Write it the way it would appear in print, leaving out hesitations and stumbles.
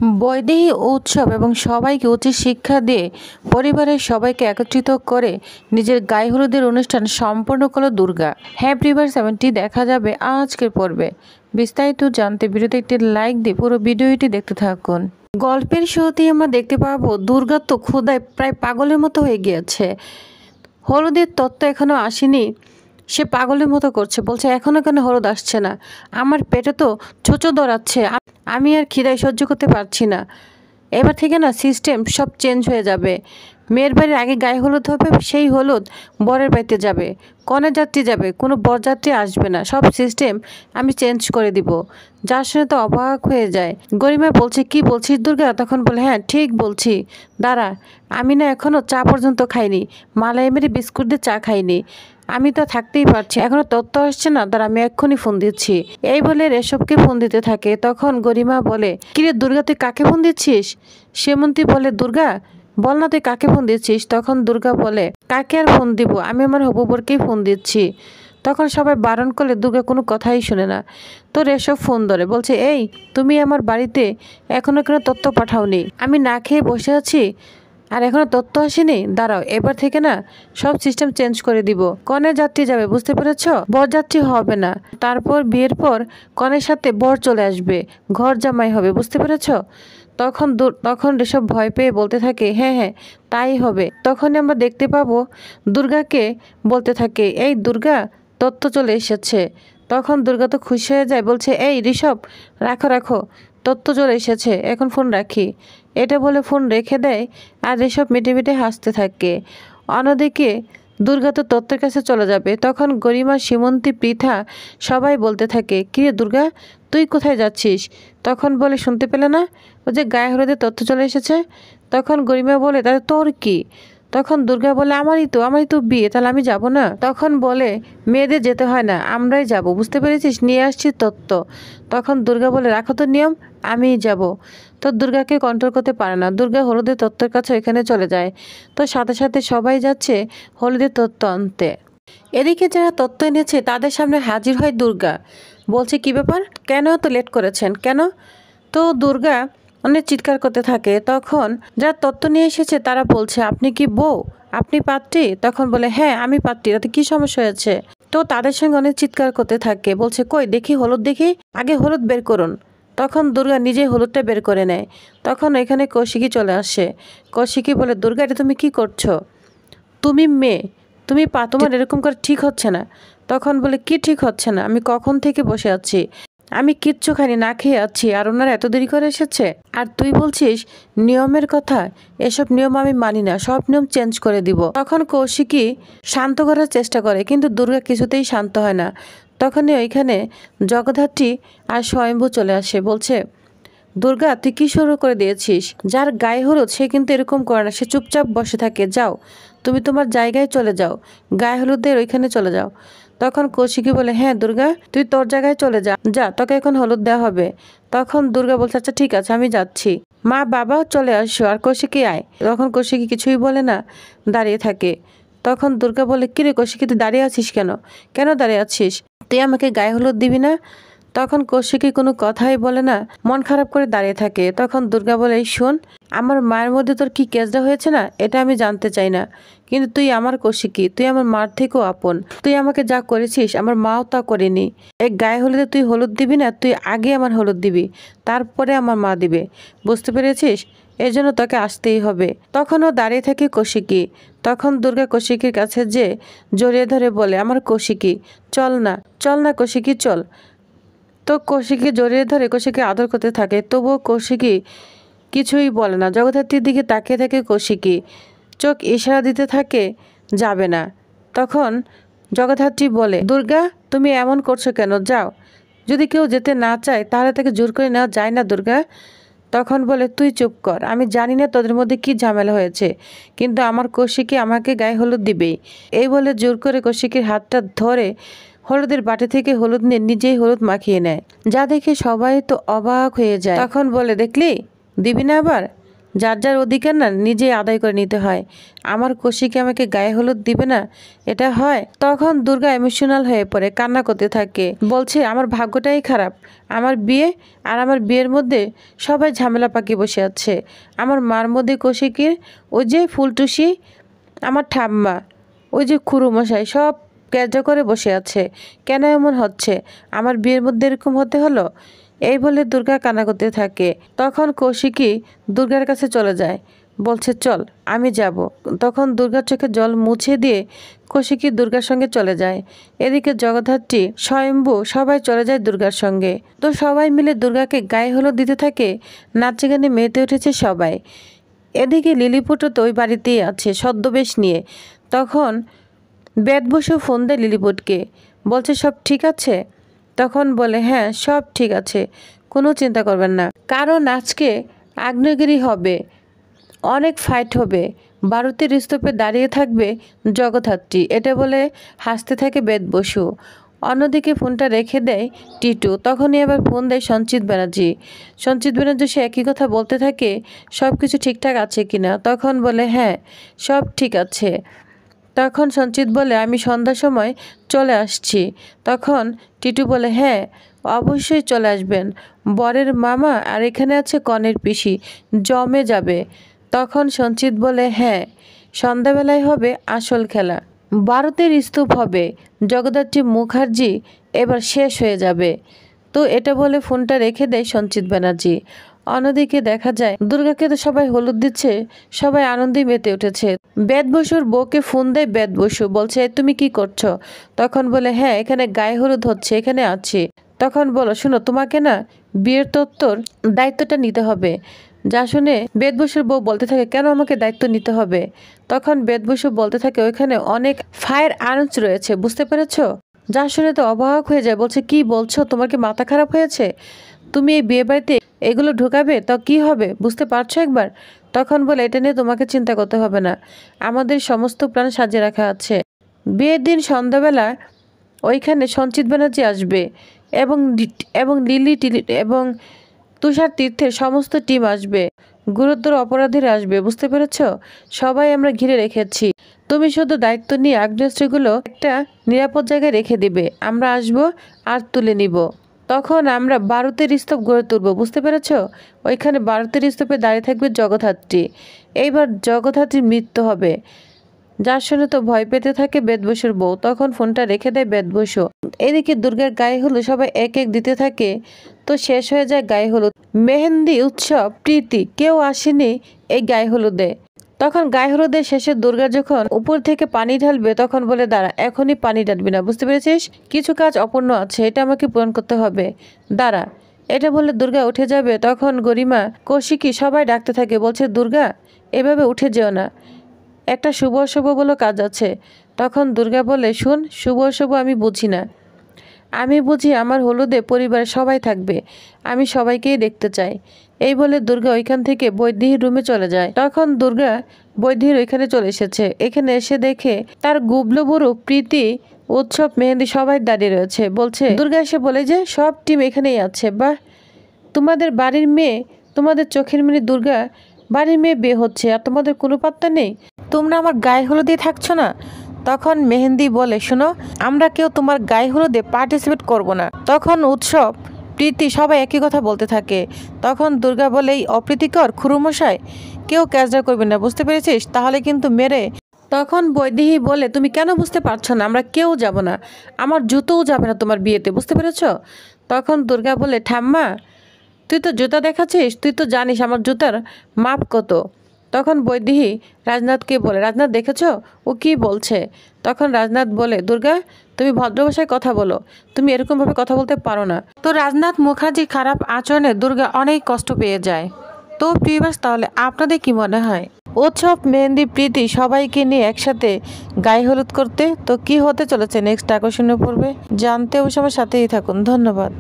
বৈদেহী উৎসব এবং সবাইকে উচিত শিক্ষা দিয়ে পরিবারের সবাইকে একত্রিত করে নিজের গায়ে হলুদের অনুষ্ঠান সম্পন্ন করল দুর্গা। হ্যাপি রিভার 70 দেখা যাবে আজকের পর্বে। বিস্তারিত জানতে ভিডিওতে একটি লাইক দিয়ে পুরো ভিডিওটি দেখতে থাকুন। গল্পের শুরুতেই আমরা দেখতে পাবো দুর্গা তো ক্ষুধায় প্রায় পাগলের মতো হয়ে গিয়েছে। হলুদের তত্ত্ব এখনো আসেনি, সে পাগলের মতো করছে, বলছে এখনো কেন হলুদ আসছে না, আমার পেটে তো ছোচো দৌড়াচ্ছে, আমি আর খিদায় সহ্য করতে পারছি না। এবার থেকে না সিস্টেম সব চেঞ্জ হয়ে যাবে। মেয়ের বাড়ির আগে গায়ে হলুদ হবে, সেই হলুদ বরের বাড়িতে যাবে, কনে যাত্রী যাবে, কোনো বরযাত্রী আসবে না, সব সিস্টেম আমি চেঞ্জ করে দিব। যার শুনে তো অবাক হয়ে যায়। গরিমা বলছে কি বলছিস দুর্গা? তখন বলে হ্যাঁ ঠিক বলছি, দাঁড়া, আমি না এখনও চা পর্যন্ত খাইনি, মালাই মেরে বিস্কুট দিয়ে চা খাইনি, আমি তো থাকতেই পারছি, এখনো তথ্য আসছে না, তার আমি এক্ষুনি ফোন দিচ্ছি। এই বলে রেশবকে ফোন দিতে থাকে। তখন গরিমা বলে কিরে দুর্গা তুই কাকে ফোন দিচ্ছিস? সেমন্তী বলে দুর্গা বল না তুই কাকে ফোন দিচ্ছিস? তখন দুর্গা বলে কাকে আর ফোন দিব, আমি আমার হবু বরকেই ফোন দিচ্ছি। তখন সবাই বারণ করলে দুর্গা কোনো কথাই শুনে না। তো রেশব ফোন ধরে বলছে এই তুমি আমার বাড়িতে এখনো কেন তথ্য পাঠাওনি? আমি না খেয়ে বসে আছি আর এখনো তথ্য আসেনি, দাঁড়াও, এবার থেকে না সব সিস্টেম চেঞ্জ করে দিব। কনে যাত্রী যাবে, বুঝতে পেরেছ? বরযাত্রী হবে না। তারপর বিয়ের পর কনের সাথে বর চলে আসবে, ঘর জামাই হবে, বুঝতে পেরেছ? তখন ঋষভ ভয় পেয়ে বলতে থাকে হ্যাঁ হ্যাঁ তাই হবে। তখনই আমরা দেখতে পাবো দুর্গাকে বলতে থাকে এই দুর্গা তত্ত্ব চলে এসেছে। তখন দুর্গা তো খুশি হয়ে যায়, বলছে এই ঋষভ রাখো রাখো, তত্ত্ব চলে এসেছে, এখন ফোন রাখি। এটা বলে ফোন রেখে দেয় আর ঋষভ মিটে মিটে হাসতে থাকে। অন্যদিকে দুর্গা তো তত্ত্বের কাছে চলে যাবে। তখন গরিমা, সীমন্তী, পৃথা সবাই বলতে থাকে কিরে দুর্গা তুই কোথায় যাচ্ছিস? তখন বলে শুনতে পেলে না, ও যে গায়ে হলুদের তথ্য চলে এসেছে। তখন গরিমা বলে তাহলে তোর কি? তখন দুর্গা বলে আমারই তো বিয়ে, তাহলে আমি যাব না? তখন বলে মেয়েদের যেতে হয় না, আমরাই যাব, বুঝতে পেরেছিস, নিয়ে আসছি তত্ত্ব। তখন দুর্গা বলে রাখো তো নিয়ম, আমিই যাব। তো দুর্গাকে কন্ট্রোল করতে পারে না, দুর্গা হলুদের তত্ত্বের কাছে এখানে চলে যায়। তো সাথে সাথে সবাই যাচ্ছে হলুদের তত্ত্ব আনতে। এদিকে যারা তত্ত্ব এনেছে তাদের সামনে হাজির হয় দুর্গা, বলছে কি ব্যাপার, কেন এত লেট করেছেন কেন? তো দুর্গা অনেক চিৎকার করতে থাকে। তখন যারা তত্ত্ব নিয়ে এসেছে তারা বলছে আপনি কি বউ, আপনি পাত্রী? তখন বলে হ্যাঁ আমি পাত্রী, তাতে কি সমস্যা হয়েছে? তো তাদের সঙ্গে অনেক চিৎকার করতে থাকে, বলছে কই দেখি হলুদ, দেখি আগে হলুদ বের করুন। তখন দুর্গা নিজেই হলুদটা বের করে নেয়। তখন এখানে কৌশিকী চলে আসে। কৌশিকী বলে দুর্গা এটা তুমি কি করছো? তুমি মেয়ে, তুমি তোমার এরকম করে ঠিক হচ্ছে না। তখন বলে কি ঠিক হচ্ছে না, আমি কখন থেকে বসে আছি, আমি কিচ্ছু খাইনি, না খেয়ে আছি, আর ওনারা এত দেরি করে এসেছে, আর তুই বলছিস নিয়মের কথা? এসব নিয়ম আমি মানি না, সব নিয়ম চেঞ্জ করে দিব। তখন কৌশিকী শান্ত করার চেষ্টা করে কিন্তু দুর্গা কিছুতেই শান্ত হয় না। তখনই ওইখানে জগদ্ধাত্রী আর স্বয়ম্ভু চলে আসে, বলছে দুর্গা তুই কি শুরু করে দিয়েছিস? যার গায়ে হলুদ সে কিন্তু এরকম করে না, সে চুপচাপ বসে থাকে, যাও তুমি তোমার জায়গায় চলে যাও, গায়ে হলুদের ওইখানে চলে যাও। তখন কৌশিকী বলে হ্যাঁ দুর্গা তুই তোর জায়গায় চলে যা, যা তোকে এখন হলুদ দেওয়া হবে। তখন দুর্গা বলছে আচ্ছা ঠিক আছে আমি যাচ্ছি, মা বাবা চলে আসো আর কৌশিকী আয়। তখন কৌশিকী কিছুই বলে না, দাঁড়িয়ে থাকে। তখন দুর্গা বলে কিরে কৌশিকী তুই দাঁড়িয়ে আছিস কেন, কেন দাঁড়িয়ে আছিস, তুই আমাকে গায়ে হলুদ দিবি না? তখন কৌশিকী কোনো কথাই বলে না, মন খারাপ করে দাঁড়িয়ে থাকে। তখন দুর্গা বলে শোন, আমার মায়ের মধ্যে তোর কি কেসটা হয়েছে না এটা আমি জানতে চাই না, কিন্তু তুই আমার কৌশিকী, তুই আমার মার থেকেও আপন, তুই আমাকে যা করেছিস আমার মাও তা করেনি। এই গায়ে হলুদে তুই হলুদ দিবি না, তুই আগে আমার হলুদ দিবি, তারপরে আমার মা দিবে, বুঝতে পেরেছিস? এই জন্য তোকে আসতেই হবে। তখনও দাঁড়িয়ে থাকে কৌশিকী। তখন দুর্গা কৌশিকীর কাছে যে জড়িয়ে ধরে বলে আমার কৌশিকী চল না, চল না কৌশিকী চল। তো কৌশিকী জড়িয়ে ধরে কৌশিকী আদর করতে থাকে, তবুও কৌশিকী কিছুই বলে না। জগদ্ধাত্রীর দিকে তাকিয়ে থাকে কৌশিকী, চোখ ইশারা দিতে থাকে যাবে না। তখন জগদ্ধাত্রী বলে দুর্গা তুমি এমন করছো কেন, যাও, যদি কেউ যেতে না চায় তাহলে তাকে জোর করে নেওয়া যায় না দুর্গা। তখন বলে তুই চুপ কর, আমি জানি না তোদের মধ্যে কি ঝামেলা হয়েছে, কিন্তু আমার কৌশিকী আমাকে গায়ে হলুদ দিবেই। এই বলে জোর করে কৌশিকীর হাতটা ধরে হলুদের বাটি থেকে হলুদ নিয়ে নিজেই হলুদ মাখিয়ে নেয়, যা দেখে সবাই তো অবাক হয়ে যায়। তখন বলে দেখলি দিবি না আবার, যার যার অধিকার না নিজেই আদায় করে নিতে হয়। আমার কৌশিকী আমাকে গায়ে হলুদ দিবে না, এটা হয়? তখন দুর্গা ইমোশনাল হয়ে পড়ে, কান্না করতে থাকে, বলছে আমার ভাগ্যটাই খারাপ, আমার বিয়ে আর আমার বিয়ের মধ্যে সবাই ঝামেলা পাকিয়ে বসে আছে। আমার মার মধ্যে কৌশিকীর, ওই যে ফুলটুসি, আমার ঠাম্মা, ওই যে খুড়োমশাই সব ক্যাজা করে বসে আছে। কেন এমন হচ্ছে? আমার বিয়ের মধ্যে এরকম হতে হলো? এই বলে দুর্গা কান্না করতে থাকে। তখন কৌশিকী দুর্গার কাছে চলে যায়, বলছে চল আমি যাব। তখন দুর্গার চোখে জল মুছে দিয়ে কৌশিকী দুর্গার সঙ্গে চলে যায়। এদিকে জগদ্ধাত্রী, স্বয়ম্ভু সবাই চলে যায় দুর্গার সঙ্গে। তো সবাই মিলে দুর্গাকে গায়ে হলুদ দিতে থাকে, নাচে গানে মেতে উঠেছে সবাই। এদিকে লিলিপুটও তো ওই বাড়িতেই আছে ছদ্মবেশ নিয়ে। তখন বেদ বসু ফোন দেয় লিলিপুটকে, বলছে সব ঠিক আছে? তখন বলে হ্যাঁ সব ঠিক আছে, কোনো চিন্তা করবেন না, কারণ আজকে আগ্নেয়গিরি হবে, অনেক ফাইট হবে, ভারতের স্তূপে দাঁড়িয়ে থাকবে জগদ্ধাত্রী, এটা বলে হাসতে থাকে বেদ বসু। অন্যদিকে ফোনটা রেখে দেয় টিটু। তখনই আবার ফোন দেয় সঞ্চিত ব্যানার্জি। সঞ্চিত ব্যানার্জি সে একই কথা বলতে থাকে, সব কিছু ঠিকঠাক আছে কিনা? তখন বলে হ্যাঁ সব ঠিক আছে। তখন সঞ্চিত বলে আমি সন্ধ্যার সময় চলে আসছি। তখন টিটু বলে হ্যাঁ অবশ্যই চলে আসবেন, বরের মামা আর এখানে আছে কনের পিসি, জমে যাবে। তখন সঞ্চিত বলে হ্যাঁ সন্ধ্যাবেলায় হবে আসল খেলা, ভারতের স্তূপ হবে, জগদ্ধাত্রী মুখার্জি এবার শেষ হয়ে যাবে। তো এটা বলে ফোনটা রেখে দেয় সঞ্চিত ব্যানার্জি। অন্যদিকে দেখা যায় দুর্গাকে তো সবাই হলুদ দিচ্ছে, সবাই আনন্দে মেতে উঠেছে। বেদ বসুর বউকে ফোন দেয় বেদ বসু, বলছে তুমি কি করছো? তখন বলে হ্যাঁ এখানে গায়ে হলুদ হচ্ছে, এখানে আছি। তখন বলো শোনো, তোমাকে না বিয়ের তত্ত্বর দায়িত্বটা নিতে হবে। যা শুনে বেদ বসুর বউ বলতে থাকে কেন আমাকে দায়িত্ব নিতে হবে? তখন বেদ বসু বলতে থাকে ওইখানে অনেক ফায়ার আর্মস রয়েছে, বুঝতে পেরেছো? যা শুনে তো অবাক হয়ে যায়, বলছে কি বলছো, তোমার কি মাথা খারাপ হয়েছে? তুমি এই বিয়ে বাড়িতে এগুলো ঢোকাবে তো কি হবে, বুঝতে পারছো একবার? তখন বলে এটা নিয়ে তোমাকে চিন্তা করতে হবে না, আমাদের সমস্ত প্ল্যান সাজিয়ে রাখা আছে। বিয়ের দিন সন্ধ্যাবেলা ওইখানে সঞ্চিত ব্যানার্জি আসবে এবং এবং লিলি টিলি এবং তুষার তীর্থের সমস্ত টিম আসবে, গুরুতর অপরাধীরা আসবে, বুঝতে পেরেছ? সবাই আমরা ঘিরে রেখেছি, তুমি শুধু দায়িত্ব নিয়ে আগ্নেয়াস্ত্রগুলো একটা নিরাপদ জায়গায় রেখে দিবে, আমরা আসব আর তুলে নিব। তখন আমরা ভারতের স্তূপ গড়ে তুলব, বুঝতে পেরেছ? ওইখানে ভারতের স্তূপে দাঁড়িয়ে থাকবে জগদ্ধাত্রী। এইবার জগদ্ধাত্রীর মৃত্যু হবে। যার শুনে তো ভয় পেতে থাকে বেদ বসুর বউ। তখন ফোনটা রেখে দেয় বেদ বসু। এদিকে দুর্গার গায়ে হলুদ সবাই এক এক দিতে থাকে। তো শেষ হয়ে যায় গায়ে হলুদ। মেহেন্দি উৎসব, প্রীতি, কেউ আসেনি এই গায়ে হলুদে। তখন গায়ে হলুদের শেষে দুর্গা যখন উপর থেকে পানি ঢালবে তখন বলে দাঁড়া, এখনই পানি ঢালবি না, বুঝতে পেরেছিস? কিছু কাজ অপূর্ণ আছে, এটা আমাকে পূরণ করতে হবে, দাঁড়া। এটা বলে দুর্গা উঠে যাবে। তখন গরিমা, কৌশিকী সবাই ডাকতে থাকে, বলছে দুর্গা এভাবে উঠে যেও না, একটা শুভ অশুভ বলে কাজ আছে। তখন দুর্গা বলে শুন, শুভ অশুভ আমি বুঝি না, আমি বুঝি আমার হলুদে পরিবারের সবাই থাকবে, আমি সবাইকেই দেখতে চাই। এই বলে দুর্গা ওইখান থেকে বৈদেহীর রুমে চলে যায়। তখন দুর্গা বৈদেহীর ওইখানে চলে এসেছে। এখানে এসে দেখে তার গুবলু বুড়ো, প্রীতি, উৎসব, মেহেন্দি সবাই দাঁড়িয়ে রয়েছে। বলছে দুর্গা এসে বলে যে সব টিম এখানেই আছে। বাহ, তোমাদের বাড়ির মেয়ে, তোমাদের চোখের মেয়ে দুর্গা বাড়ির মেয়ে বিয়ে হচ্ছে আর তোমাদের কোনো পাত্তা নেই, তোমরা আমার গায়ে হলুদে থাকছো না। তখন মেহেন্দি বলে শোনো, আমরা কেউ তোমার গায়ে হলুদে পার্টিসিপেট করব না। তখন উৎসব, প্রীতি সবাই একই কথা বলতে থাকে। তখন দুর্গা বলে এই অপ্রীতিকর খুড়োমশাই কেউ ক্যাচডা করবে না, বুঝতে পেরেছিস? তাহলে কিন্তু মেরে। তখন বৈদেহী বলে তুমি কেন বুঝতে পারছো না, আমরা কেউ যাব না, আমার জুতোও যাবে না তোমার বিয়েতে, বুঝতে পেরেছ? তখন দুর্গা বলে ঠাম্মা তুই তো জুতা দেখাচ্ছিস, তুই তো জানিস আমার জুতার মাপ কত। তখন বৈদেহী রাজনাথকে বলে রাজনাথ দেখেছ ও কি বলছে? তখন রাজনাথ বলে দুর্গা তুমি ভদ্র ভাষায় কথা বলো, তুমি এরকমভাবে কথা বলতে পারো না। তো রাজনাথ মুখার্জির খারাপ আচরণে দুর্গা অনেক কষ্ট পেয়ে যায়। তো প্রিয়বাস, তাহলে আপনাদের কি মনে হয় উৎসব, মেহেন্দি, প্রীতি সবাইকে নিয়ে একসাথে গায়ে হলুদ করতে তো কি হতে চলেছে নেক্সট আকর্ষণীয় পর্বে জানতে ওই সময় সাথেই থাকুন। ধন্যবাদ।